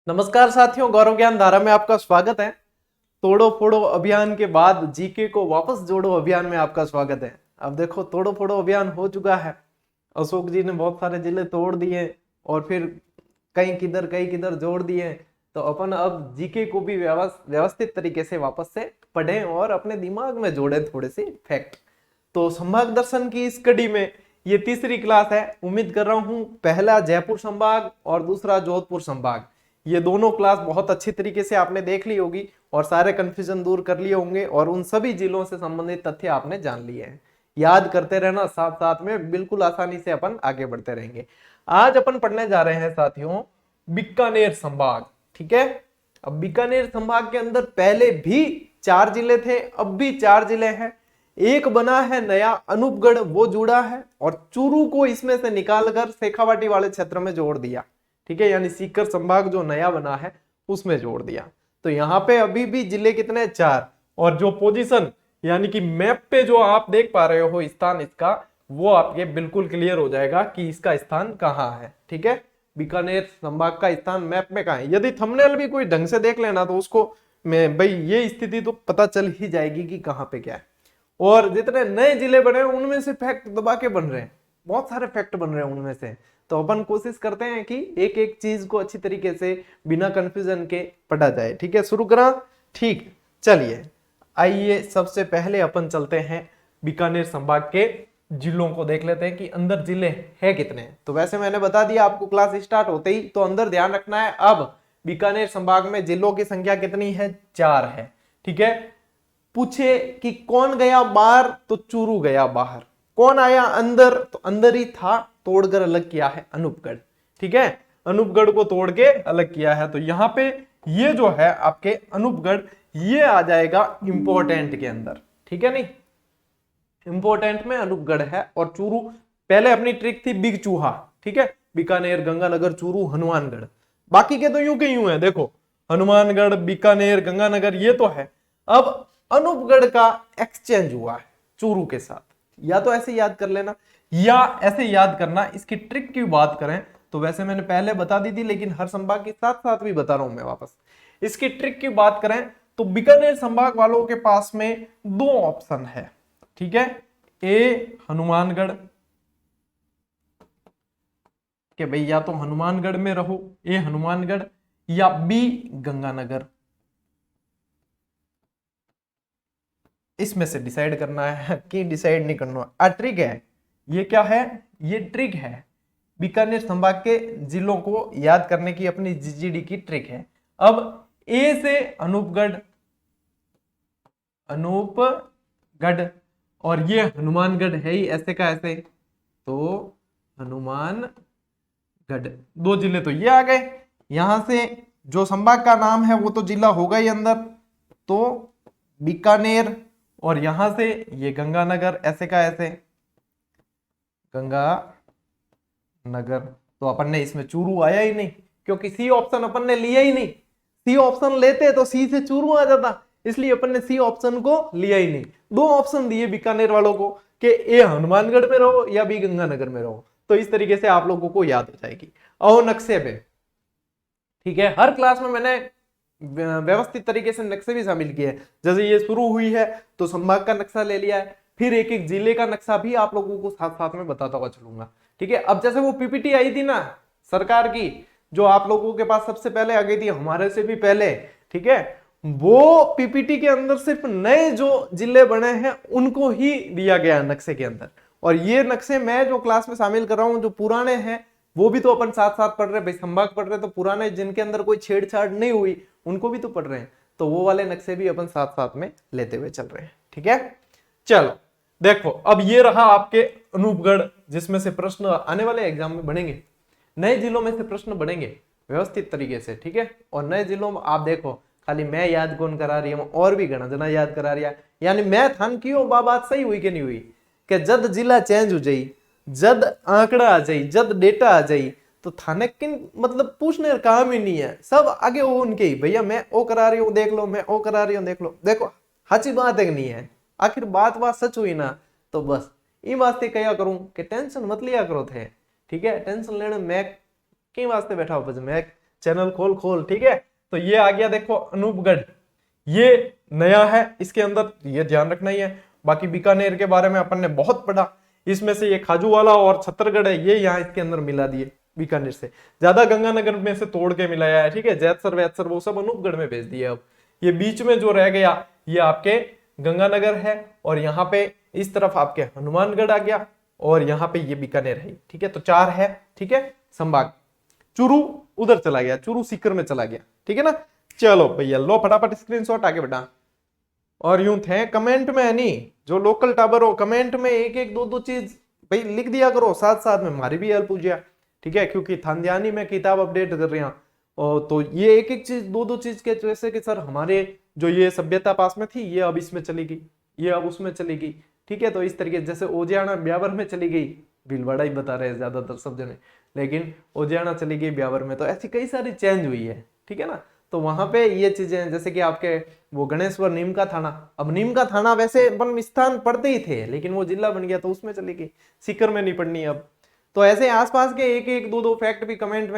नमस्कार साथियों, गौरव ज्ञान धारा में आपका स्वागत है। तोड़ो फोड़ो अभियान के बाद जीके को वापस जोड़ो अभियान में आपका स्वागत है। अब देखो, तोड़ो फोड़ो अभियान हो चुका है। अशोक जी ने बहुत सारे जिले तोड़ दिए और फिर कई किधर जोड़ दिए। तो अपन अब जीके को भी व्यवस्थित तरीके से वापस से पढ़ें और अपने दिमाग में जोड़े थोड़े से फैक्ट। तो संभाग दर्शन की इस कड़ी में ये तीसरी क्लास है। उम्मीद कर रहा हूं पहला जयपुर संभाग और दूसरा जोधपुर संभाग, ये दोनों क्लास बहुत अच्छी तरीके से आपने देख ली होगी और सारे कंफ्यूजन दूर कर लिए होंगे और उन सभी जिलों से संबंधित तथ्य आपने जान लिए हैं। याद करते रहना, साथ साथ में बिल्कुल आसानी से अपन आगे बढ़ते रहेंगे। आज अपन पढ़ने जा रहे हैं साथियों बीकानेर संभाग। ठीक है, अब बीकानेर संभाग के अंदर पहले भी 4 जिले थे, अब भी 4 जिले हैं। एक बना है नया अनूपगढ़, वो जुड़ा है, और चूरू को इसमें से निकालकर शेखावाटी वाले क्षेत्र में जोड़ दिया। ठीक है, यानी सीकर संभाग जो नया बना है उसमें जोड़ दिया। तो यहाँ पे अभी भी जिले कितने, 4। और जो पोजीशन यानी कि मैप पे जो आप देख पा रहे हो स्थान इसका, वो आपके बिल्कुल क्लियर हो जाएगा कि इसका स्थान कहाँ है। ठीक है, बीकानेर संभाग का स्थान मैप में कहाँ है। यदि थंबनेल भी कोई ढंग से देख लेना तो उसको में भाई ये स्थिति तो पता चल ही जाएगी कि कहाँ पे क्या है। और जितने नए जिले बने हैं उनमें से फैक्ट दबा के बन रहे हैं, बहुत सारे फैक्ट बन रहे हैं उनमें से। तो अपन कोशिश करते हैं कि एक एक चीज को अच्छी तरीके से बिना कंफ्यूजन के पढ़ा जाए। ठीक है, शुरू करा। ठीक, चलिए आइए सबसे पहले अपन चलते हैं बीकानेर संभाग के जिलों को देख लेते हैं कि अंदर जिले हैं कितने। तो वैसे मैंने बता दिया आपको क्लास स्टार्ट होते ही, तो अंदर ध्यान रखना है। अब बीकानेर संभाग में जिलों की संख्या कितनी है, 4 है। ठीक है, पूछे कि कौन गया बाहर, तो चूरू गया बाहर। कौन आया अंदर, तो अंदर ही था, तोड़कर अलग किया है अनूपगढ़। ठीक है, अनूपगढ़ को तोड़ के अलग किया है। तो यहाँ पे ये जो है आपके अनूपगढ़, ये आ जाएगा इंपॉर्टेंट के अंदर। ठीक है, नहीं इंपॉर्टेंट में अनूपगढ़ है। और चूरू पहले अपनी ट्रिक थी बिग चूहा। ठीक है, बीकानेर, गंगानगर, चूरू, हनुमानगढ़। बाकी के तो यूं के यूं है, देखो हनुमानगढ़, बीकानेर, गंगानगर, ये तो है। अब अनूपगढ़ का एक्सचेंज हुआ है चूरू के साथ। या तो ऐसे याद कर लेना या ऐसे याद करना। इसकी ट्रिक की बात करें तो वैसे मैंने पहले बता दी थी, लेकिन हर संभाग के साथ साथ भी बता रहा हूं मैं वापस। इसकी ट्रिक की बात करें तो बीकानेर संभाग वालों के पास में 2 ऑप्शन है। ठीक है, ए हनुमानगढ़ कि भाई या तो हनुमानगढ़ में रहो, ए हनुमानगढ़, या बी गंगानगर। इसमें से डिसाइड करना है कि डिसाइड नहीं करना। ट्रिक है ये, क्या है ये, ट्रिक है बीकानेर संभाग के जिलों को याद करने की, अपनी जीजीडी की ट्रिक है। अब ए से अनूपगढ़, अनूपगढ़, और ये हनुमानगढ़ है ही ऐसे का ऐसे, तो हनुमानगढ़ 2 जिले तो ये आ गए। यहां से जो संभाग का नाम है वो तो जिला होगा ही अंदर, तो बीकानेर, और यहां से ये गंगानगर ऐसे का ऐसे, गंगानगर। तो अपन ने इसमें चूरू आया ही नहीं, क्योंकि सी ऑप्शन अपन ने लिया ही नहीं। सी ऑप्शन लेते तो सी से चूरू आ जाता, इसलिए अपन ने सी ऑप्शन को लिया ही नहीं। 2 ऑप्शन दिए बीकानेर वालों को कि ए हनुमानगढ़ में रहो या बी गंगानगर में रहो। तो इस तरीके से आप लोगों को याद हो जाएगी। और नक्शे पे, ठीक है, हर क्लास में मैंने व्यवस्थित तरीके से नक्शे भी शामिल किए हैं। जैसे ये शुरू हुई है तो संभाग का नक्शा ले लिया है, फिर एक एक जिले का नक्शा भी आप लोगों को साथ साथ में बताता हुआ चलूंगा। ठीक है, अब जैसे वो पीपीटी आई थी ना सरकार की, जो आप लोगों के पास सबसे पहले आ गई थी, हमारे से भी पहले। ठीक है, वो पीपीटी के अंदर सिर्फ नए जो जिले बने हैं उनको ही दिया गया नक्शे के अंदर। और ये नक्शे मैं जो क्लास में शामिल कर रहा हूं, जो पुराने हैं वो भी तो अपन साथ साथ पढ़ रहे हैं भाई। संभाग पढ़ रहे तो पुराने जिनके अंदर कोई छेड़छाड़ नहीं हुई उनको भी तो पढ़ रहे हैं, तो वो वाले नक्शे भी अपन साथ साथ में लेते हुए चल रहे हैं। ठीक है, चलो देखो, अब ये रहा आपके अनूपगढ़, जिसमें से प्रश्न आने वाले एग्जाम में बनेंगे। नए जिलों में से प्रश्न बनेंगे व्यवस्थित तरीके से। ठीक है, और नए जिलों में आप देखो, खाली मैं याद कौन करा रही हूं, और भी घना जना याद करा रही है। यानी मैं थान क्यों बात सही हुई कि नहीं हुई, कि जद जिला चेंज हो जाई, जद आंकड़ा आ जाई, जद डेटा आ जाई, तो थाने किन मतलब पूछने का काम ही नहीं है। सब आगे वो उनके ही, भैया मैं ओ करा रही हूँ देख लो, मैं ओ करा रही हूँ देख लो। देखो सच्ची बात है कि नहीं है, आखिर बात सच हुई ना। तो बस ये वास्ते क्या करूं कि टेंशन मत लिया करो थे। ठीक है, टेंशन लेने मैं कई वास्ते बैठा हो, मैं चैनल खोल खोल, ठीक है। तो ये आ गया देखो अनूपगढ़, ये नया है, इसके अंदर ये ध्यान रखना ही है। बाकी बीकानेर के बारे में अपन ने बहुत पढ़ा, इसमें से ये खाजूवाला और छत्तरगढ़ है, ये यहाँ इसके अंदर मिला दिए बीकानेर से, ज्यादा गंगानगर में से तोड़ के मिलाया है, ठीक है। जैतसर वैतसर वो सब अनूपगढ़ में भेज दिया। अब ये बीच में जो रह गया ये आपके गंगानगर है, और यहाँ पे इस तरफ आपके हनुमानगढ़ आ गया, और यहाँ पे ये बीकानेर है, ठीक है। तो 4 है, ठीक है, संभाग। चूरू उधर चला गया, चूरू सीकर में चला गया, ठीक है ना। चलो भैया लो फटाफट स्क्रीनशॉट आगे बढ़ा। और यूं थे कमेंट में नहीं, जो लोकल टाबर हो कमेंट में एक एक दो दो चीज भाई लिख दिया करो, साथ साथ में हमारी भी हेल्प हो जाए, ठीक है। क्योंकि थानध्यानी में किताब अपडेट कर रहे हैं, और तो ये एक एक चीज दो दो चीज के, जैसे कि सर हमारे जो ये सभ्यता पास में थी ये अब इसमें चली गई, ये अब उसमें चली गई, ठीक है। तो इस तरीके जैसे ओजियाना ब्यावर में चली गई, भीलवाड़ा ही बता रहे हैं ज्यादातर सब जने, लेकिन ओजियाना चली गई ब्यावर में, तो ऐसी कई सारी चेंज हुई है, ठीक है ना। तो वहां पे ये चीजें जैसे कि आपके वो गणेश्वर नीम का थाना, अब नीम का थाना वैसे अपन स्थान पढ़ते ही थे, लेकिन वो जिला बन गया तो उसमें चली गई, सीकर में नहीं पढ़नी अब। तो ऐसे आसपास के एक एक दो दो फैक्ट भी कमेंट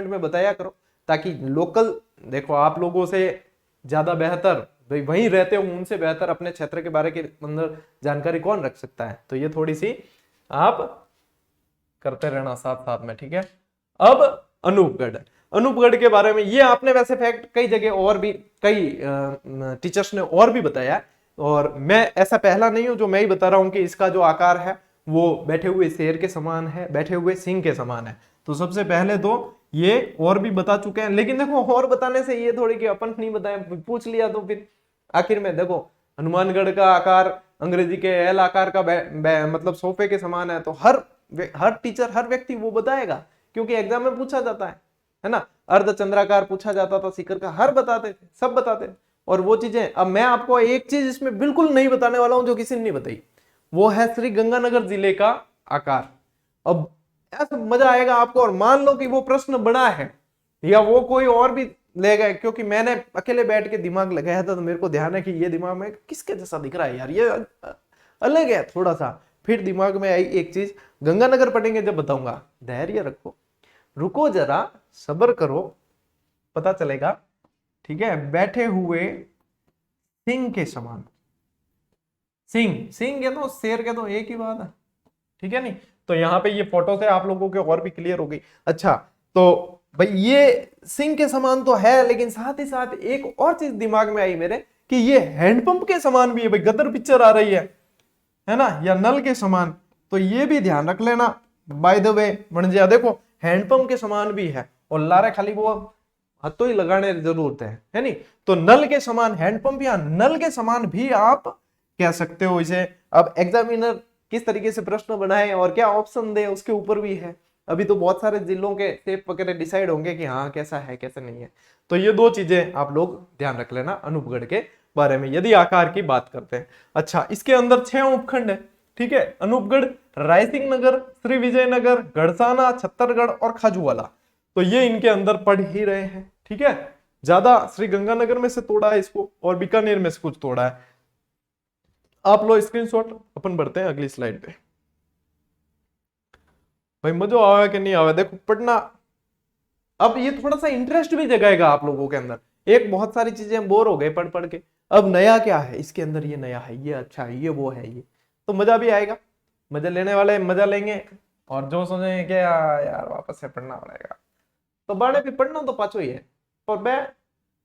में बताया करो, ताकि लोकल देखो आप लोगों से ज्यादा बेहतर भाई वहीं रहते हो, उनसे बेहतर अपने क्षेत्र के बारे के अंदर जानकारी कौन रख सकता है। तो ये थोड़ी सी आप करते रहना साथ साथ में, ठीक है। अब अनूपगढ़ के बारे में ये आपने वैसे फैक्ट कई जगह और भी कई टीचर्स ने और भी बताया, और मैं ऐसा पहला नहीं हूं जो मैं ही बता रहा हूं कि इसका जो आकार है वो बैठे हुए शेर के समान है, बैठे हुए सिंह के समान है। तो सबसे पहले तो ये और भी बता चुके हैं, लेकिन देखो और बताने से ये थोड़ी कि अपन नहीं बताए, पूछ लिया तो फिर आखिर में देखो हनुमानगढ़ का आकार अंग्रेजी के एल आकार का मतलब सोफे के समान है, तो हर टीचर हर व्यक्ति वो बताएगा, क्योंकि एग्जाम में पूछा जाता है ना। अर्धचंद्राकार पूछा जाता था सीकर का, हर बताते थे, सब बताते थे। और वो चीजें अब मैं आपको एक चीज इसमें बिल्कुल नहीं बताने वाला हूं जो किसी ने नहीं बताई, वो है श्री गंगानगर जिले का आकार। अब ऐसा मजा आएगा आपको, और मान लो कि वो प्रश्न बड़ा है या वो कोई और भी ले गए, क्योंकि मैंने अकेले बैठ के दिमाग लगाया था, तो मेरे को ध्यान है कि ये दिमाग में किसके जैसा दिख रहा है यार, ये अलग है थोड़ा सा। फिर दिमाग में आई एक चीज, गंगानगर पढ़ेंगे जब बताऊंगा, धैर्य रखो, रुको जरा, सब्र करो, पता चलेगा, ठीक है। बैठे हुए सिंह के समान, सिंह के तो शेर के तो एक ही बात है, ठीक है नहीं। तो यहाँ पे ये फोटो से आप लोगों के और भी क्लियर हो गई। अच्छा तो भाई ये सिंह के समान तो है, लेकिन साथ ही साथ एक और चीज दिमाग में आई मेरे कि ये हैंडपंप के समान भी है। भाई गदर पिक्चर आ रही है ना, या नल के समान, तो ये भी ध्यान रख लेना। बाय द वे मणजिया देखो हैंडपंप के समान भी है, और लारे खाली वो हथों ही लगाने की जरूरत है नहीं। तो नल के समान हैंडपंप या नल के समान भी आप कह सकते हो इसे। अब एग्जामिनर किस तरीके से प्रश्न बनाए और क्या ऑप्शन दे उसके ऊपर भी है। अभी तो बहुत सारे जिलों के शेप वगैरह डिसाइड होंगे कि हाँ कैसा है कैसा नहीं है। तो ये दो चीजें आप लोग ध्यान रख लेना अनूपगढ़ के बारे में यदि आकार की बात करते हैं। अच्छा इसके अंदर 6 उपखंड है, ठीक है। अनूपगढ़, रायसिंह नगर, श्री विजयनगर, गढ़साना, छत्तरगढ़ और खाजूवाला, तो ये इनके अंदर पढ़ ही रहे हैं, ठीक है। ज्यादा श्री गंगानगर में से तोड़ा है इसको और बीकानेर में से कुछ तोड़ा है। आप लो स्क्रीनशॉट, अपन बढ़ते हैं अगली स्लाइड पे। भाई मजा आया कि नहीं आया देखो पढ़ना। अब ये थोड़ा सा इंटरेस्ट भी जगाएगा आप लोगों के अंदर। एक बहुत सारी चीजें बोर हो गए पढ़ पढ़ के, अब नया क्या है इसके अंदर, ये नया है, ये अच्छा है, ये वो है, ये तो मजा भी आएगा। मजा लेने वाले मजा लेंगे, और जो सोचे कि यार वापस से पढ़ना पड़ेगा तो बाड़े भी पढ़ना तो पाछो ही है। पर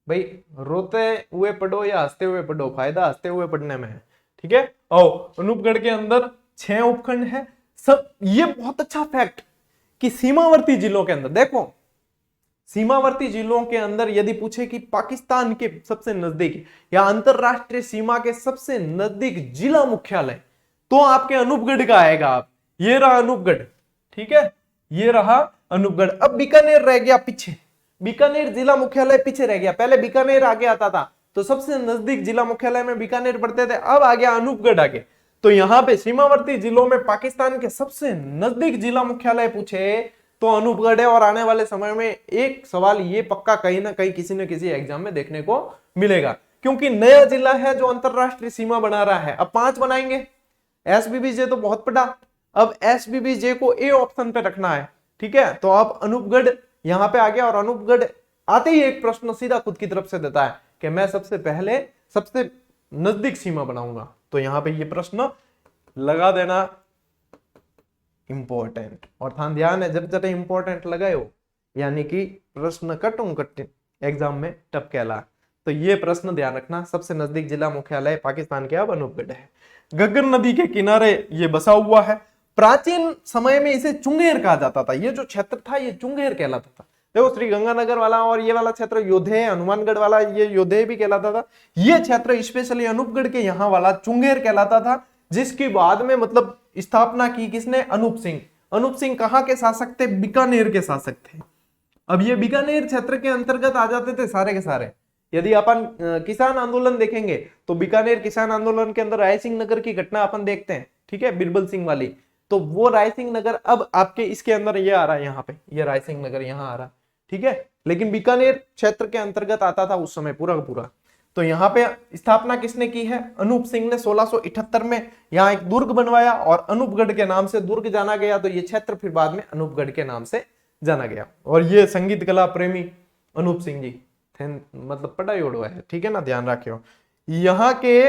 भाई रोते हुए पढ़ो या हंसते हुए पढ़ो, फायदा हंसते हुए पढ़ने में है, ठीक है। आओ अनूपगढ़ के अंदर 6 उपखंड है सब। ये बहुत अच्छा फैक्ट कि सीमावर्ती जिलों के अंदर देखो, सीमावर्ती जिलों के अंदर यदि पूछे कि पाकिस्तान के सबसे नजदीक या अंतरराष्ट्रीय सीमा के सबसे नजदीक जिला मुख्यालय, तो आपके अनूपगढ़ का आएगा। आप ये रहा अनूपगढ़, ठीक है, ये रहा अनूपगढ़। अब बीकानेर रह गया पीछे, बीकानेर जिला मुख्यालय पीछे रह गया। पहले बीकानेर आगे आता था तो सबसे नजदीक जिला मुख्यालय में बीकानेर पढ़ते थे, अब आ गया अनूपगढ़ आगे। तो यहाँ पे सीमावर्ती जिलों में पाकिस्तान के सबसे नजदीक जिला मुख्यालय पूछे तो अनूपगढ़ है। और आने वाले समय में एक सवाल ये पक्का कहीं ना कहीं किसी न किसी एग्जाम में देखने को मिलेगा, क्योंकि नया जिला है जो अंतरराष्ट्रीय सीमा बना रहा है। अब 5 बनाएंगे। एसबीबीजे तो बहुत बड़ा, अब एसबीबीजे को ए ऑप्शन पे रखना है, ठीक है। तो आप अनूपगढ़ यहाँ पे आ गया और अनूपगढ़ आते ही एक प्रश्न सीधा खुद की तरफ से देता है कि मैं सबसे पहले सबसे नजदीक सीमा बनाऊंगा। तो यहाँ पे ये प्रश्न लगा देना इंपॉर्टेंट, और ध्यान है जब जटे इंपॉर्टेंट लगाए हो यानी कि प्रश्न कटिन एग्जाम में टप कहला। तो ये प्रश्न ध्यान रखना, सबसे नजदीक जिला मुख्यालय पाकिस्तान के अब अनूपगढ़ है, घग्गर नदी के किनारे ये बसा हुआ है। प्राचीन समय में इसे चुंगेर कहा जाता था, ये जो क्षेत्र था ये चुंगेर कहलाता था। देखो श्री गंगानगर वाला और ये वाला क्षेत्र योधे, हनुमानगढ़ वाला ये योधे भी कहलाता था, ये क्षेत्र स्पेशली अनूपगढ़ के यहाँ वाला चुंगेर कहलाता था, जिसकी बाद में मतलब स्थापना की किसने, अनूप सिंह। अनूप सिंह कहाँ के शासक थे, बीकानेर के शासक थे। अब ये बीकानेर क्षेत्र के अंतर्गत आ जाते थे सारे के सारे। यदि अपन किसान आंदोलन देखेंगे तो बीकानेर किसान आंदोलन के अंदर राय सिंह नगर की घटना अपन देखते हैं, ठीक है, बिरबल सिंह वाली। तो वो राय सिंह नगर अब आपके इसके अंदर ये आ रहा है, यहाँ पे ये राय सिंह नगर यहाँ आ रहा है, ठीक है, लेकिन बीकानेर क्षेत्र के अंतर्गत आता था उस समय पूरा का पूरा। तो यहाँ पे स्थापना किसने की है, अनूप सिंह ने 1678 में यहाँ एक दुर्ग बनवाया और अनूपगढ़ के नाम से दुर्ग जाना गया। तो ये क्षेत्र फिर बाद में अनूपगढ़ के नाम से जाना गया। और ये संगीत कला प्रेमी अनूप सिंह जी थे, मतलब पढ़ाई उड़वा है, ठीक है ना, ध्यान रखियो। यहाँ के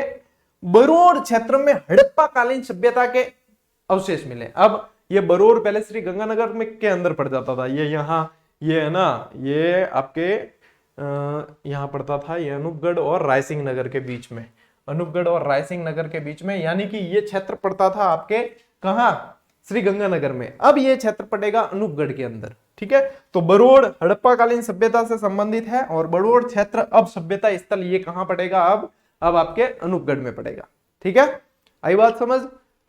बरोड़ क्षेत्र में हड़प्पा कालीन सभ्यता के अवशेष मिले। अब ये बरोड़ पहले श्री गंगानगर में के अंदर पड़ जाता था, ये यहाँ ये है ना, ये आपके यहाँ पड़ता था, ये अनूपगढ़ और रायसिंह नगर के बीच में, अनूपगढ़ और रायसिंह नगर के बीच में, यानी कि ये क्षेत्र पड़ता था आपके कहाँ, श्री गंगानगर में। अब ये क्षेत्र पड़ेगा अनूपगढ़ के अंदर, ठीक है। तो बरोड़ हड़प्पा कालीन सभ्यता से संबंधित है और बरोड़ क्षेत्र अब सभ्यता स्थल ये कहाँ पड़ेगा, अब आपके अनूपगढ़ में पड़ेगा, ठीक है। आई बात समझ,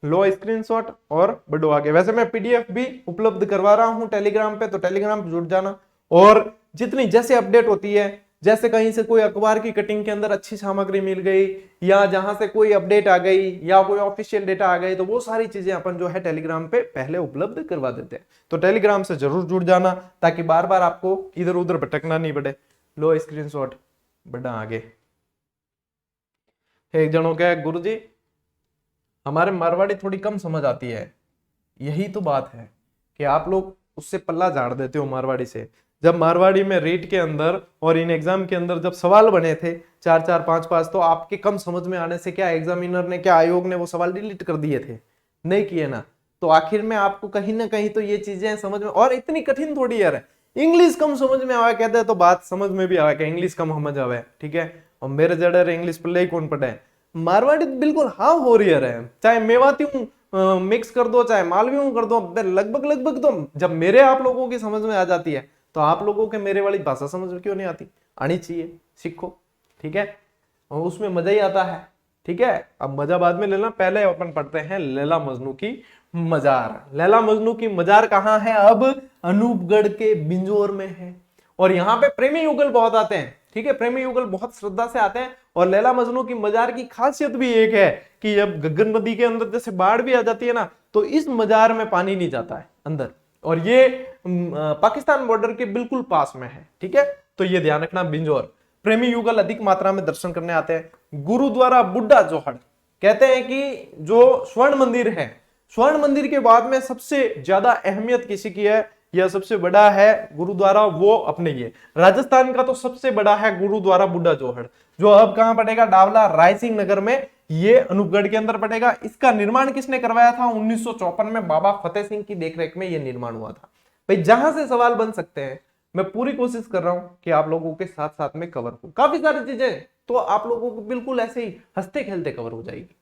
लो स्क्रीनशॉट और बढ़ो आगे। वैसे मैं पीडीएफ भी उपलब्ध करवा रहा हूं टेलीग्राम पे, तो टेलीग्राम पे जुड़ जाना। और जितनी जैसे अपडेट होती है, जैसे कहीं से कोई अखबार की कटिंग के अंदर अच्छी सामग्री मिल गई या जहां से कोई अपडेट आ गई या कोई ऑफिशियल डेटा आ गई, तो वो सारी चीजें अपन जो है टेलीग्राम पे पहले उपलब्ध करवा देते हैं। तो टेलीग्राम से जरूर जुड़ जाना ताकि बार बार आपको इधर उधर भटकना नहीं पड़े। लो स्क्रीनशॉट, बढ़ा आगे। एक जनों क्या है, गुरुजी हमारे मारवाड़ी थोड़ी कम समझ आती है। यही तो बात है कि आप लोग उससे पल्ला झाड़ देते हो मारवाड़ी से। जब मारवाड़ी में रीट के अंदर और इन एग्जाम के अंदर जब सवाल बने थे 4-4, 5-5, तो आपके कम समझ में आने से क्या एग्जामिनर ने, क्या आयोग ने वो सवाल डिलीट कर दिए थे, नहीं किए ना। तो आखिर में आपको कहीं ना कहीं तो ये चीजें समझ में, और इतनी कठिन थोड़ी यार है, इंग्लिश कम समझ में आवा कहते हैं तो बात समझ में भी आवा कि इंग्लिश कम समझ आवे, ठीक है। और मेरे जड़े इंग्लिश पल्ले ही कौन पढ़े, मारवाड़ी बिल्कुल हाँ हो रही है, चाहे मेवाती हूँ मिक्स कर दो, चाहे मालवी हूँ कर दो, लगभग तो जब मेरे आप लोगों की समझ में आ जाती है तो आप लोगों के मेरे वाली भाषा समझ में क्यों नहीं आती, आनी चाहिए, सीखो, ठीक है, और उसमें मजा ही आता है, ठीक है। अब मजा बाद में लेना, पहले अपन पढ़ते हैं लैला मजनू की मजार। लैला मजनू की मजार कहाँ है, अब अनूपगढ़ के बिंजोर में है। और यहाँ पे प्रेमी युगल बहुत आते हैं, ठीक है, प्रेमी युगल बहुत श्रद्धा से आते हैं। और लैला मजनू की मजार की खासियत भी एक है कि जब घग्गर नदी के अंदर जैसे बाढ़ भी आ जाती है ना, तो इस मजार में पानी नहीं जाता है अंदर, और ये पाकिस्तान बॉर्डर के बिल्कुल पास में है, ठीक है। तो ये ध्यान रखना, बिंजोर प्रेमी युगल अधिक मात्रा में दर्शन करने आते हैं। गुरुद्वारा बुड्ढा जोहड़, कहते हैं कि जो स्वर्ण मंदिर है, स्वर्ण मंदिर के बाद में सबसे ज्यादा अहमियत किसी की है या सबसे बड़ा है गुरुद्वारा, वो अपने ये राजस्थान का तो सबसे बड़ा है गुरुद्वारा बुड्ढा जोहड़, जो अब कहां पड़ेगा, डावला रायसिंह नगर में, ये अनूपगढ़ के अंदर पड़ेगा। इसका निर्माण किसने करवाया था, 1954 में बाबा फतेह सिंह की देखरेख में यह निर्माण हुआ था। भाई जहां से सवाल बन सकते हैं, मैं पूरी कोशिश कर रहा हूं कि आप लोगों के साथ साथ में कवर हो काफी सारी चीजें, तो आप लोगों को बिल्कुल ऐसे ही हंसते खेलते कवर हो जाएगी।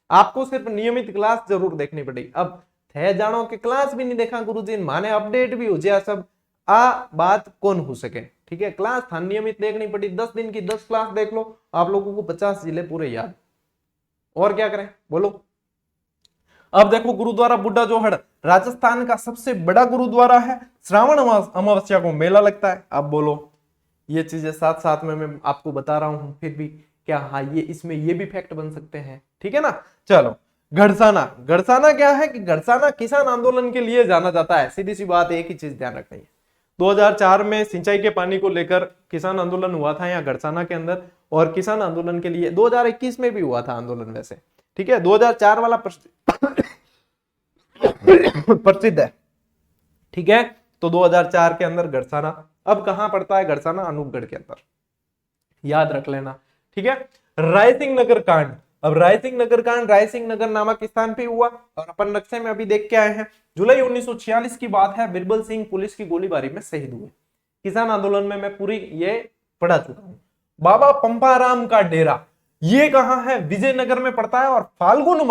आपको सिर्फ नियमित क्लास जरूर देखनी पड़ेगी। अब थे जानो कि क्लास भी नहीं देखा गुरुजी, माने अपडेट भी हो जाए सब, आ बात कौन हो सके, ठीक है। क्लास था नियमित देखनी पड़ी, 10 दिन की 10 क्लास देख लो, आप लोगों को 50 जिले पूरे याद, और क्या करें बोलो। अब देखो गुरुद्वारा बुड्ढा जोहड़ राजस्थान का सबसे बड़ा गुरुद्वारा है। श्रावण अमावस्या को मेला लगता है। अब बोलो, ये चीजें साथ साथ में मैं आपको बता रहा हूं, फिर भी क्या हाँ ये इसमें ये भी फैक्ट बन सकते हैं, ठीक है ना। चलो घड़साना, घड़साना क्या है कि घड़साना किसान आंदोलन के लिए जाना जाता है। सीधी सी बात, एक ही चीज ध्यान रखनी है, 2004 में सिंचाई के पानी को लेकर किसान आंदोलन हुआ था यहाँ घड़साना के अंदर, और किसान आंदोलन के लिए 2021 में भी हुआ था आंदोलन वैसे, ठीक है। 2004 वाला प्रसिद्ध है, ठीक है। तो 2004 के अंदर गड़साना। अब कहां पड़ता है गड़साना? अनूपगढ़ के अंदर, याद रख लेना, ठीक है। रायसिंह नगर कांड, अब रायसिंह नगर कांड रायसिंह नगर नामक स्थान पे हुआ और अपन नक्शे में अभी देख के आए हैं। जुलाई 1946 की बात है, बिरबल सिंह पुलिस की गोलीबारी में शहीद हुए। किसान आंदोलन में मैं पूरी ये पढ़ा चुका हूं। बाबा पंपाराम का डेरा, ये कहां है? विजयनगर में पड़ता है और फाल्गुन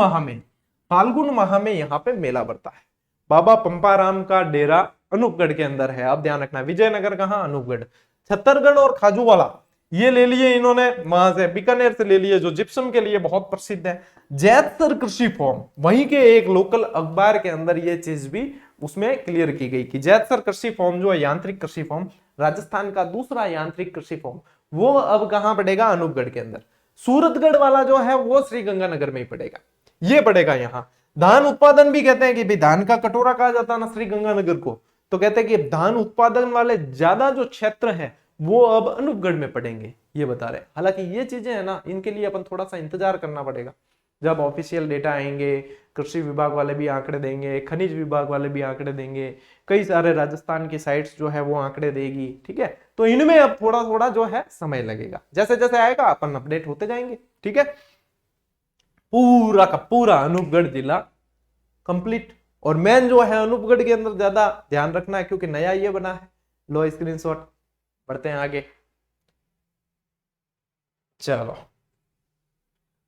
माह में यहाँ पे मेला बढ़ता है। बाबा पंपाराम का डेरा अनूपगढ़ के अंदर है। अब ध्यान रखना, विजयनगर कहां? अनूपगढ़। छत्तरगढ़ और खाजूवाला ये ले लिए इन्होंने वहां से, बीकानेर से ले लिए, जो जिप्सम के लिए बहुत प्रसिद्ध है। जैतसर कृषि फॉर्म, वहीं के एक लोकल अखबार के अंदर ये चीज भी उसमें क्लियर की गई कि जैतसर कृषि फॉर्म जो है, यांत्रिक कृषि फॉर्म, राजस्थान का दूसरा यांत्रिक कृषि फॉर्म, वो अब कहां पड़ेगा? अनूपगढ़ के अंदर। सूरतगढ़ वाला जो है वो श्रीगंगानगर में ही पड़ेगा, ये पड़ेगा यहाँ। धान उत्पादन भी कहते हैं कि भाई धान का कटोरा कहा जाता है ना श्रीगंगानगर को, तो कहते हैं कि धान उत्पादन वाले ज्यादा जो क्षेत्र हैं वो अब अनूपगढ़ में पड़ेंगे, ये बता रहे हैं। हालांकि ये चीजें है ना, इनके लिए अपन थोड़ा सा इंतजार करना पड़ेगा। जब ऑफिशियल डेटा आएंगे, कृषि विभाग वाले भी आंकड़े देंगे, खनिज विभाग वाले भी आंकड़े देंगे, कई सारे राजस्थान की साइट्स जो है वो आंकड़े देगी, ठीक है। तो इनमें अब थोड़ा थोड़ा जो है समय लगेगा, जैसे जैसे आएगा अपन अपडेट होते जाएंगे, ठीक है। पूरा का पूरा अनूपगढ़ जिला कंप्लीट। और मेन जो है अनूपगढ़ के अंदर ज्यादा ध्यान रखना है क्योंकि नया ये बना है। लो स्क्रीनशॉट, बढ़ते हैं आगे। चलो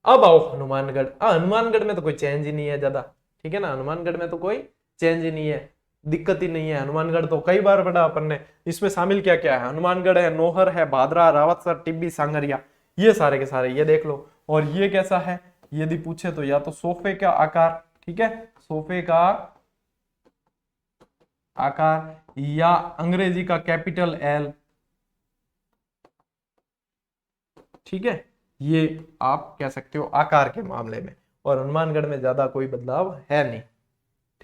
अब आओ हनुमानगढ़। हनुमानगढ़ में तो कोई चेंज ही नहीं है ज्यादा, ठीक है ना। हनुमानगढ़ में तो कोई चेंज ही नहीं है, दिक्कत ही नहीं है। हनुमानगढ़ तो कई बार पढ़ा अपन ने। इसमें शामिल क्या क्या है? हनुमानगढ़ है, नोहर है, भादरा, रावतसर, टिब्बी, सांगरिया, ये सारे के सारे ये देख लो। और ये कैसा है यदि पूछे तो, या तो सोफे का आकार, ठीक है, सोफे का आकार, या अंग्रेजी का कैपिटल एल, ठीक है, ये आप कह सकते हो आकार के मामले में। और हनुमानगढ़ में ज्यादा कोई बदलाव है नहीं,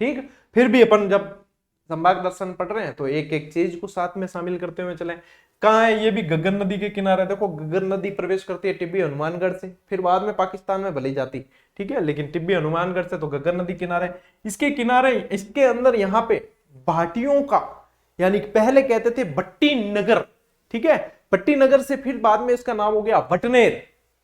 ठीक। फिर भी अपन जब संभाग दर्शन पढ़ रहे हैं तो एक एक चीज को साथ में शामिल करते हुए चलें। कहाँ है? ये भी घग्गर नदी के किनारे। देखो घग्गर नदी प्रवेश करती है टिब्बी हनुमानगढ़ से, फिर बाद में पाकिस्तान में भली जाती, ठीक है, लेकिन टिब्बी हनुमानगढ़ से तो घग्गर नदी किनारे। इसके किनारे, इसके अंदर यहाँ पे भाटियों का, यानी पहले कहते थे भट्टी नगर, ठीक है, भट्टी नगर से फिर बाद में इसका नाम हो गया बटनेर।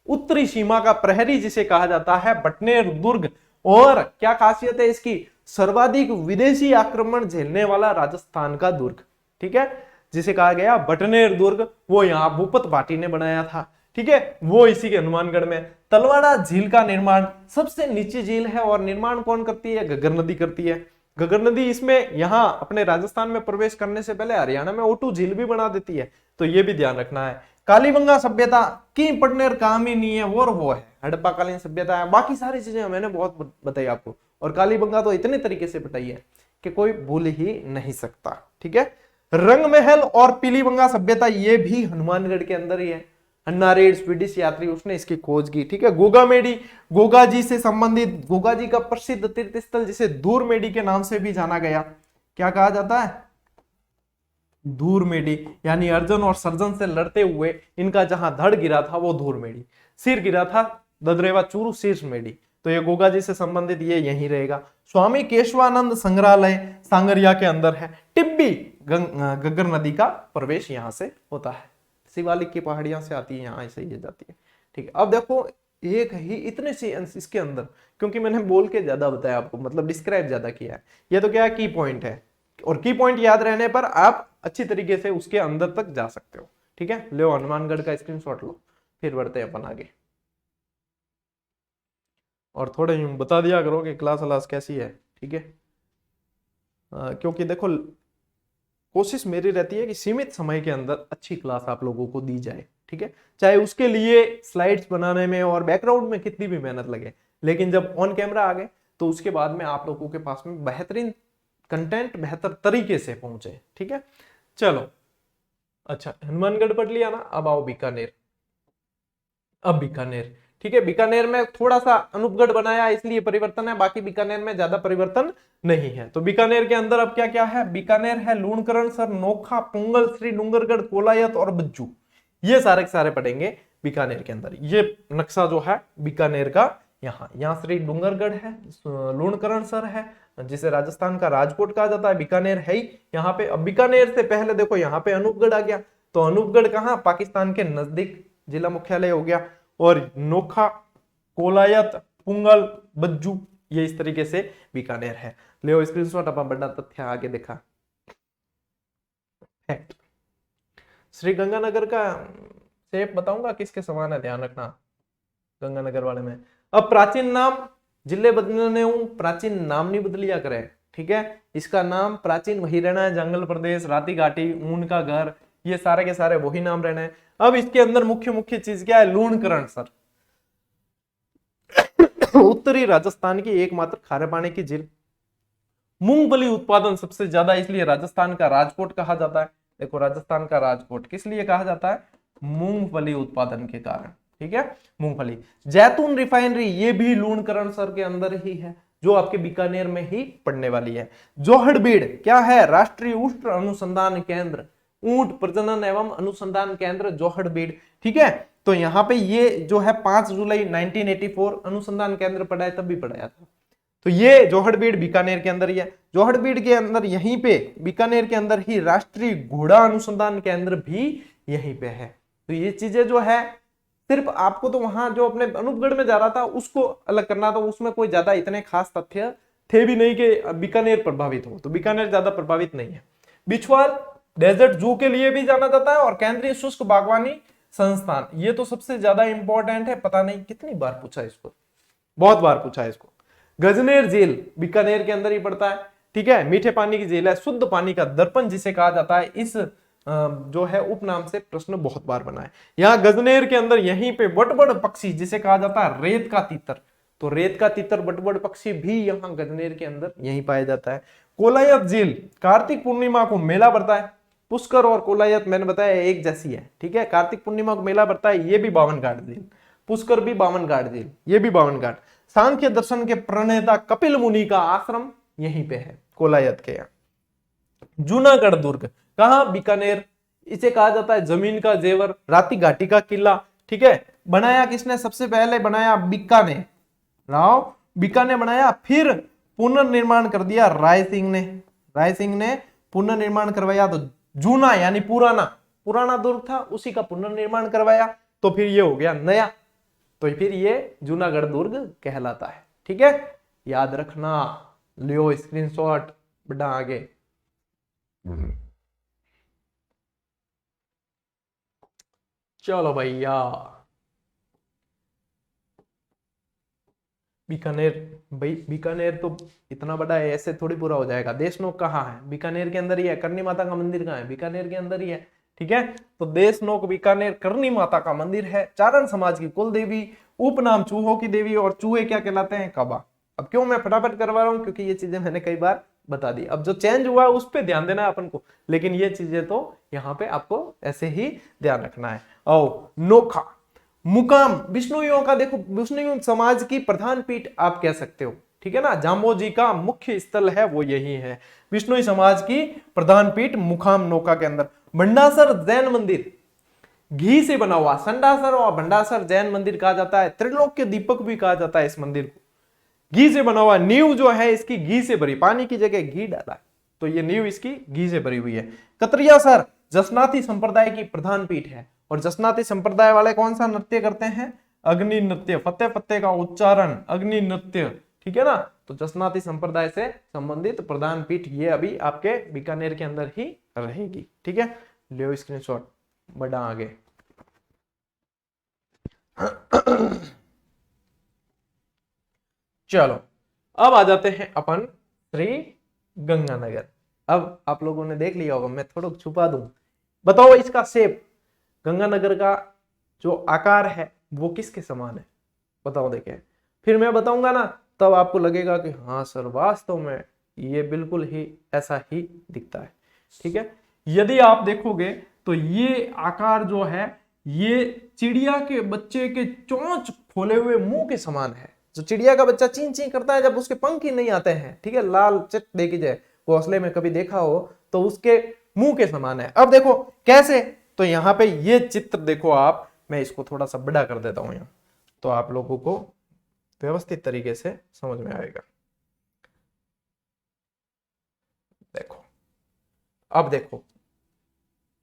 उत्तरी सीमा का प्रहरी जिसे कहा जाता है, बटनेर दुर्ग। और क्या खासियत है इसकी? सर्वाधिक विदेशी आक्रमण झेलने वाला राजस्थान का दुर्ग, ठीक है, जिसे कहा गया बटनेर दुर्ग। वो यहाँ भूपत भाटी ने बनाया था, ठीक है, वो इसी के हनुमानगढ़ में। तलवाड़ा झील का निर्माण, सबसे नीचे झील है और निर्माण कौन करती है? घग्गर नदी करती है। घग्गर नदी इसमें यहाँ अपने राजस्थान में प्रवेश करने से पहले हरियाणा में ओटू झील भी बना देती है, तो ये भी ध्यान रखना है। कालीबंगा सभ्यता की पटनेर काम ही नहीं है, वो है हड़प्पा कालीन सभ्यता है। बाकी सारी चीजें मैंने बहुत बताई आपको, और कालीबंगा तो इतने तरीके से बताई है कि कोई भूल ही नहीं सकता, ठीक है। रंग महल और पीलीबंगा सभ्यता ये भी हनुमानगढ़ के अंदर ही है। अन्नारेड स्वीडिश यात्री, उसने इसकी खोज की, ठीक है। गोगामेडी, गोगा जी से संबंधित, गोगा जी का प्रसिद्ध तीर्थ स्थल जिसे धूरमेडी के नाम से भी जाना गया। क्या कहा जाता है? धूरमेडी, यानी अर्जुन और सर्जन से लड़ते हुए इनका जहां धड़ गिरा था वो धूरमेडी, सिर गिरा था ददरेवा चूरू शीर्ष मेडी। तो ये गोगा जी से संबंधित ये यहीं रहेगा। स्वामी केशवानंद संग्रहालय सांगरिया के अंदर है। टिब्बी घग्गर नदी का प्रवेश यहां से होता है, शिवालिक की पहाड़ियां से आती है, यहाँ ऐसे ही जाती है, ठीक है। अब देखो एक ही इतने से इसके अंदर, क्योंकि मैंने बोल के ज्यादा बताया आपको, मतलब डिस्क्राइब ज्यादा किया है। ये तो क्या की पॉइंट है, और की पॉइंट याद रहने पर आप अच्छी तरीके से उसके अंदर तक जा सकते हो, ठीक है। लो हनुमानगढ़ का स्क्रीनशॉट लो, फिर बढ़ते हैं अपन आगे। और थोड़ा यूं बता दिया करो कि क्लास कैसी है, ठीक है। क्योंकि देखो कोशिश मेरी रहती है कि सीमित समय के अंदर अच्छी क्लास आप लोगों को दी जाए, ठीक है, चाहे उसके लिए स्लाइड्स बनाने में और बैकग्राउंड में कितनी भी मेहनत लगे, लेकिन जब ऑन कैमरा आ गए तो उसके बाद में आप लोगों के पास में बेहतरीन कंटेंट बेहतर तरीके से पहुंचे, ठीक है। चलो अच्छा, हनुमानगढ़ पढ़ लिया ना, अब आओ बीकानेर। अब बीकानेर, ठीक है, बीकानेर में थोड़ा सा अनूपगढ़ बनाया इसलिए परिवर्तन है, बाकी बीकानेर में ज्यादा परिवर्तन नहीं है। तो बीकानेर के अंदर अब क्या क्या है? बीकानेर है लूणकरण सर, नोखा, पुंगल, श्री डूंगरगढ़, कोलायत और बज्जू, ये सारे के सारे पढ़ेंगे बीकानेर के अंदर। ये नक्शा जो है बीकानेर का यहाँ श्री डूंगरगढ़ है, लूणकरणसर है, जिसे राजस्थान का राजकोट कहा जाता है, बीकानेर है ही यहाँ पे। अब बीकानेर से पहले देखो यहाँ पे अनूपगढ़ आ गया, तो अनूपगढ़ कहाँ, पाकिस्तान के नजदीक जिला मुख्यालय हो गया। और नोखा, कोलायत, पुंगल, बज्जू, ये इस तरीके से बीकानेर है। ले स्क्रीनशॉट, अपन बड़ा तथ्य आगे देखा। फैक्ट, श्री गंगानगर का शेप बताऊंगा किसके समान है, ध्यान रखना गंगानगर वाले में। अब प्राचीन नाम, जिले बदलने हूं, प्राचीन नाम नहीं बदलिया करे, ठीक है। इसका नाम प्राचीन वही रहना है, जंगल प्रदेश, राती घाटी, ऊन का घर, ये सारे के सारे वही नाम रहना है। अब इसके अंदर मुख्य मुख्य चीज क्या है, लूणकरणसर, उत्तरी राजस्थान की एकमात्र खारे पानी की झील। मूंगफली उत्पादन सबसे ज्यादा, इसलिए राजस्थान का राजकोट कहा जाता है। देखो राजस्थान का राजकोट किस लिए कहा जाता है, मूंगफली उत्पादन के कारण, ठीक है, मूंगफली। जैतून रिफाइनरी, ये भी लूणकरणसर के अंदर ही है, जो आपके बीकानेर में ही पड़ने वाली है। जोहड़बीड़ क्या है, राष्ट्रीय ऊष्ट अनुसंधान केंद्र, ऊंट प्रजनन एवं अनुसंधान केंद्र जोहड़बीड़, ठीक है। तो यहाँ पे ये जो है 5 जुलाई 1984 अनुसंधान केंद्र पढ़ा है, तब भी पढ़ाया था। तो ये जोहड़बीड़ बीकानेर के अंदर ही है। जोहड़बीड़ के अंदर यहीं पे बीकानेर के अंदर ही राष्ट्रीय घोड़ा अनुसंधान केंद्र भी यहीं पे है। तो ये चीजें जो है, सिर्फ आपको तो वहां जो अपने अनूपगढ़ में जा रहा था उसको अलग करना था, उसमें कोई ज्यादा इतने खास तथ्य थे भी नहीं कि बीकानेर प्रभावित हो, तो बीकानेर ज्यादा प्रभावित नहीं है। बिछवाल डेजर्ट जू के लिए भी जाना जाता है, और केंद्रीय शुष्क बागवानी संस्थान, ये तो सबसे ज्यादा इंपॉर्टेंट है, पता नहीं कितनी बार पूछा इसको, बहुत बार पूछा है इसको। गजनेर झील बीकानेर के अंदर ही पड़ता है, ठीक है, मीठे पानी की झील है, शुद्ध पानी का दर्पण जिसे कहा जाता है, इस जो है उपनाम से प्रश्न बहुत बार बना है। यहाँ गजनेर के अंदर यहीं पे बटबड़ पक्षी जिसे कहा जाता है रेत का तीतर, तो रेत का तीतर बटबड़ पक्षी भी यहाँ गजनेर के अंदर यहीं पाया जाता है। कोलायत झील, कार्तिक पूर्णिमा को मेला बढ़ता है। पुष्कर और कोलायत मैंने बताया एक जैसी है, ठीक है, कार्तिक पूर्णिमा को मेला बढ़ता है, ये भी 52 घाट झील, पुष्कर भी 52 घाट झील, ये भी 52 घाट। सांख्य दर्शन के प्रणेता कपिल मुनि का आश्रम यहीं पे है, कोलायत के यहाँ। जूनागढ़ दुर्ग कहाँ, बीकानेर, इसे कहा जाता है जमीन का जेवर, राती घाटी का किला, ठीक है। बनाया किसने, सबसे पहले बनाया बीकानेर, राव बीका ने बनाया, फिर पुनर्निर्माण कर दिया राय सिंह ने, राय सिंह ने पुनर्निर्माण करवाया। तो जूना यानी पुराना, पुराना दुर्ग था उसी का पुनर्निर्माण करवाया, तो फिर ये हो गया नया, तो फिर ये जूनागढ़ दुर्ग कहलाता है, ठीक है, याद रखना। लियो स्क्रीनशॉट, बढ़ा आगे। चलो भैया, बीकानेर, भाई बीकानेर तो इतना बड़ा है, ऐसे थोड़ी पूरा हो जाएगा। देशनोक कहाँ है, बीकानेर के अंदर ही है। करनी माता का मंदिर कहाँ है, बीकानेर के अंदर ही है, ठीक है। तो देशनोक बीकानेर करनी माता का मंदिर है, चारण समाज की कुल देवी, उपनाम चूहों की देवी, और चूहे क्या कहलाते हैं, कबा। अब क्यों मैं फटाफट करवा रहा हूँ, क्योंकि ये चीजें मैंने कई बार बता दी, अब जो चेंज हुआ है उस पर ध्यान देना है अपन को, लेकिन ये चीजें तो यहाँ पे आपको ऐसे ही ध्यान रखना है। और नोखा मुकाम विष्णुइयों का, देखो विष्णु समाज की प्रधान पीठ आप कह सकते हो, ठीक है ना, जाम्बोजी का मुख्य स्थल है वो यही है, विष्णुई समाज की प्रधान पीठ मुकाम नोका के अंदर। भंडासर जैन मंदिर, घी से बना हुआ, संडासर और भंडासर जैन मंदिर कहा जाता है, त्रिलोक्य दीपक भी कहा जाता है इस मंदिर को। घी से बना हुआ, नींव जो है इसकी घी से भरी, पानी की जगह घी डाला है, तो ये नींव इसकी घी से भरी हुई है। कतरियासर जसनाती संप्रदाय की प्रधान पीठ है, और जसनाती संप्रदाय वाले कौन सा नृत्य करते हैं, अग्नि नृत्य, फतेह फतेह का उच्चारण अग्नि नृत्य, ठीक है ना। तो जसनाती संप्रदाय से संबंधित प्रधान पीठ ये अभी आपके बीकानेर के अंदर ही रहेगी, ठीक है। लियो स्क्रीनशॉट, बढ़ा आगे। चलो अब आ जाते हैं अपन श्री गंगानगर। अब आप लोगों ने देख लिया होगा, मैं थोड़ा छुपा दूं, बताओ इसका शेप, गंगानगर का जो आकार है वो किसके समान है, बताओ। देखें, फिर मैं बताऊंगा ना, तब आपको लगेगा कि हाँ सर वास्तव में ये बिल्कुल ही ऐसा ही दिखता है, ठीक है। यदि आप देखोगे तो ये आकार जो है ये चिड़िया के बच्चे के चोंच खोले हुए मुंह के समान है। जो चिड़िया का बच्चा चीं चीं करता है जब उसके पंख ही नहीं आते हैं, ठीक है, लाल चिट देखी जाए, घोंसले में कभी देखा हो तो उसके मुंह के समान है। अब देखो कैसे, तो यहाँ पे ये चित्र देखो आप, मैं इसको थोड़ा सा बड़ा कर देता हूं यहाँ, तो आप लोगों को व्यवस्थित तरीके से समझ में आएगा। देखो, अब देखो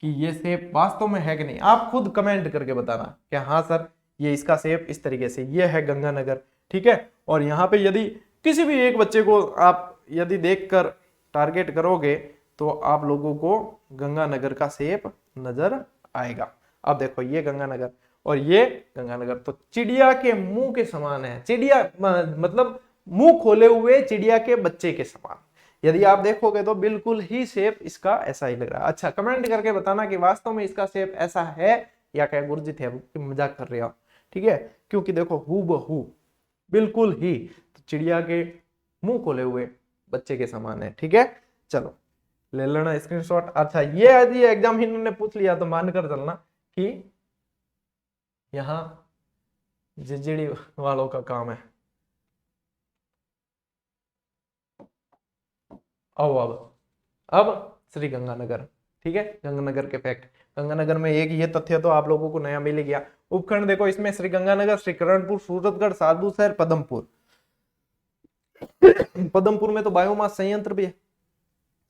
कि ये शेप वास्तव में है कि नहीं, आप खुद कमेंट करके बताना कि हाँ सर ये इसका शेप इस तरीके से, ये है गंगानगर, ठीक है। और यहाँ पे यदि किसी भी एक बच्चे को आप यदि देखकर टारगेट करोगे तो आप लोगों को गंगानगर का शेप नजर आएगा। अब देखो ये गंगानगर और ये गंगानगर तो चिड़िया के मुंह के समान है, चिड़िया मतलब मुंह खोले हुए चिड़िया के बच्चे के समान। यदि आप देखोगे तो बिल्कुल ही शेप इसका ऐसा ही लग रहा है। अच्छा, कमेंट करके बताना कि वास्तव में इसका शेप ऐसा है या क्या गुरजित है, मजाक कर रहे हो, ठीक है। क्योंकि देखो हूबहू बिल्कुल ही तो चिड़िया के मुंह खोले हुए बच्चे के समान है, ठीक है। चलो ले लेना स्क्रीनशॉट। अच्छा, ये यदि एग्जाम इन्होंने पूछ लिया तो मानकर चलना कि यहाँ जिजड़ी वालों का काम है। अब श्री गंगानगर, ठीक है। गंगानगर के फैक्ट, गंगानगर में एक ये तथ्य तो आप लोगों को नया मिल गया। उपखंड देखो इसमें श्री गंगानगर, श्री करणपुर, सूरतगढ़, साधुशहर, पदमपुर। पदमपुर में तो बायोमास संयंत्र भी है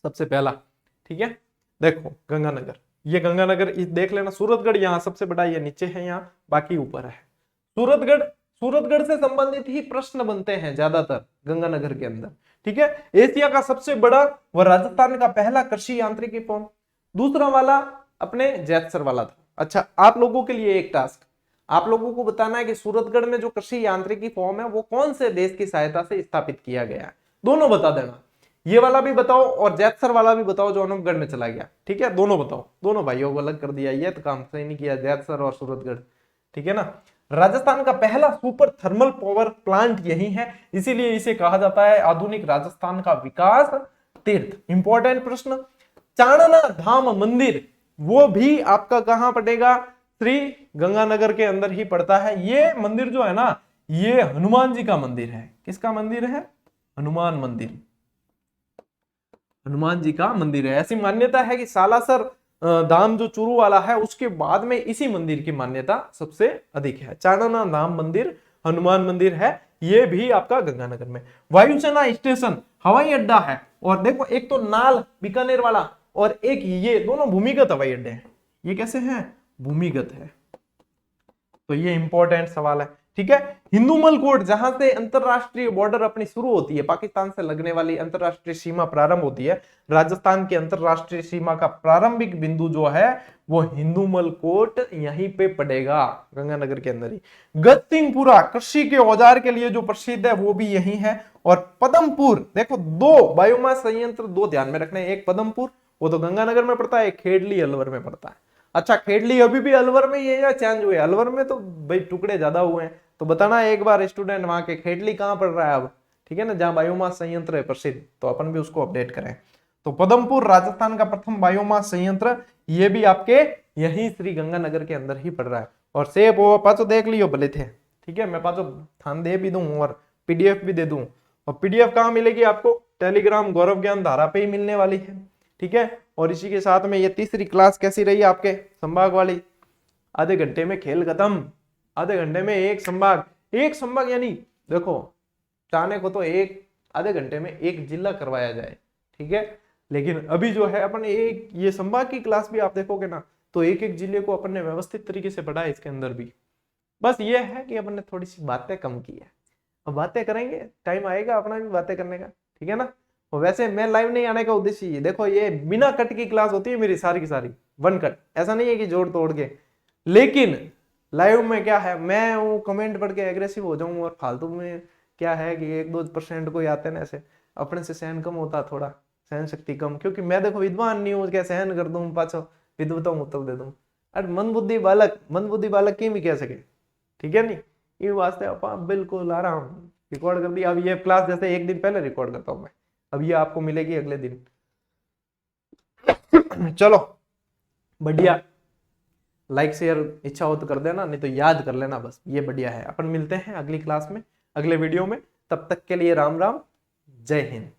सबसे पहला, ठीक है। देखो गंगानगर, ये गंगानगर देख लेना। सूरतगढ़ यहाँ सबसे बड़ा, ये नीचे है, यहाँ बाकी ऊपर है। सूरतगढ़ से संबंधित ही प्रश्न बनते हैं ज्यादातर गंगानगर के अंदर, ठीक है। एशिया का सबसे बड़ा व राजस्थान का पहला कृषि यांत्रिकी फॉर्म, दूसरा वाला अपने जैतसर वाला था। अच्छा, आप लोगों के लिए एक टास्क, आप लोगों को बताना है कि सूरतगढ़ में जो कृषि यांत्रिकी फॉर्म है वो कौन से देश की सहायता से स्थापित किया गया है, दोनों बता देना। ये वाला भी बताओ और जैतसर वाला भी बताओ जो अनूपगढ़ में चला गया, ठीक है। दोनों बताओ, दोनों भाइयों को अलग कर दिया, ये तो काम सही नहीं किया, जैतसर और सूरतगढ़, ठीक है ना। राजस्थान का पहला सुपर थर्मल पावर प्लांट यही है, इसीलिए इसे कहा जाता है आधुनिक राजस्थान का विकास तीर्थ। इंपॉर्टेंट प्रश्न, चाणना धाम मंदिर वो भी आपका कहां पड़ेगा, श्री गंगानगर के अंदर ही पड़ता है। ये मंदिर जो है ना, ये हनुमान जी का मंदिर है। किसका मंदिर है? हनुमान मंदिर, हनुमान जी का मंदिर है। ऐसी मान्यता है कि सालासर धाम जो चूरू वाला है उसके बाद में इसी मंदिर की मान्यता सबसे अधिक है। चाणना धाम मंदिर हनुमान मंदिर है, ये भी आपका गंगानगर में। वायुसेना स्टेशन हवाई अड्डा है, और देखो एक तो नाल बीकानेर वाला और एक ये, दोनों भूमिगत हवाई अड्डे हैं। ये कैसे हैं? भूमिगत है। तो ये इंपॉर्टेंट सवाल है, ठीक है। हिंदूमल कोट, जहां से अंतरराष्ट्रीय बॉर्डर अपनी शुरू होती है, पाकिस्तान से लगने वाली अंतरराष्ट्रीय सीमा प्रारंभ होती है। राजस्थान की अंतरराष्ट्रीय सीमा का प्रारंभिक बिंदु जो है वो हिंदूमल कोट यहीं पे पड़ेगा, गंगानगर के अंदर ही। गजसिंहपुरा कृषि के औजार के लिए जो प्रसिद्ध है वो भी यही है। और पदमपुर, देखो दो बायोमास संयंत्र दो ध्यान में रखने, एक पदमपुर वो तो गंगानगर में पड़ता है, एक खेड़ली अलवर में पड़ता है। अच्छा, खेड़ली अभी भी अलवर में ही है या चेंज हुए? अलवर में तो भाई टुकड़े ज्यादा हुए हैं, तो बताना एक बार स्टूडेंट वहां के खेड़ली कहां पड़ रहा है अब, ठीक है ना, जहां बायोमास संयंत्र है प्रसिद्ध, तो अपन भी उसको अपडेट करें। तो पदमपुर राजस्थान का प्रथम बायोमास संयंत्र, ये भी आपके यही श्री गंगानगर के अंदर ही पड़ रहा है। और सेब वो पाचो देख लियो भले थे, ठीक है, मैं पाचो थान दे भी दूं और पीडीएफ भी दे दूं। और पीडीएफ कहां मिलेगी आपको? टेलीग्राम गौरव ज्ञान धारा पे ही मिलने वाली है, ठीक है। और इसी के साथ में ये तीसरी क्लास कैसी रही आपके संभाग वाली, आधे घंटे में खेल खत्म, आधे घंटे में एक संभाग यानी देखो चाहने को तो एक आधे घंटे में एक जिला करवाया जाए, ठीक है। लेकिन अभी जो है अपन एक ये संभाग की क्लास भी आप देखोगे ना, तो एक एक जिले को अपन ने व्यवस्थित तरीके से पढ़ा है इसके अंदर भी। बस ये है कि अपन ने थोड़ी सी बातें कम की है, अब बातें करेंगे, टाइम आएगा अपना भी बातें करने का, ठीक है ना। और वैसे मैं लाइव नहीं आने का उद्देश्य ये देखो, ये बिना कट की क्लास होती है मेरी सारी की सारी, वन कट, ऐसा नहीं है कि जोड़ तोड़ के। लेकिन लाइव में क्या है, मैं वो कमेंट पढ़ के एग्रेसिव हो जाऊं, और फालतू में क्या है कि 1-2% कोई आते ना ऐसे, अपने से सहन कम होता, थोड़ा सहन शक्ति कम, क्योंकि मैं देखो विद्वान नहीं हूँ, क्या सहन कर दूं पाछो विद्वता उत्तर दे दूं। अरे मन बुद्धि बालक की भी कह सके, ठीक है नहीं, ये वास्ते अपन बिल्कुल आराम रिकॉर्ड कर दिया। अब ये क्लास जैसे एक दिन पहले रिकॉर्ड करता हूं मैं, अब ये आपको मिलेगी अगले दिन। चलो बढ़िया, लाइक शेयर इच्छा हो तो कर देना, नहीं तो याद कर लेना बस, ये बढ़िया है। अपन मिलते हैं अगली क्लास में, अगले वीडियो में, तब तक के लिए राम राम, जय हिंद।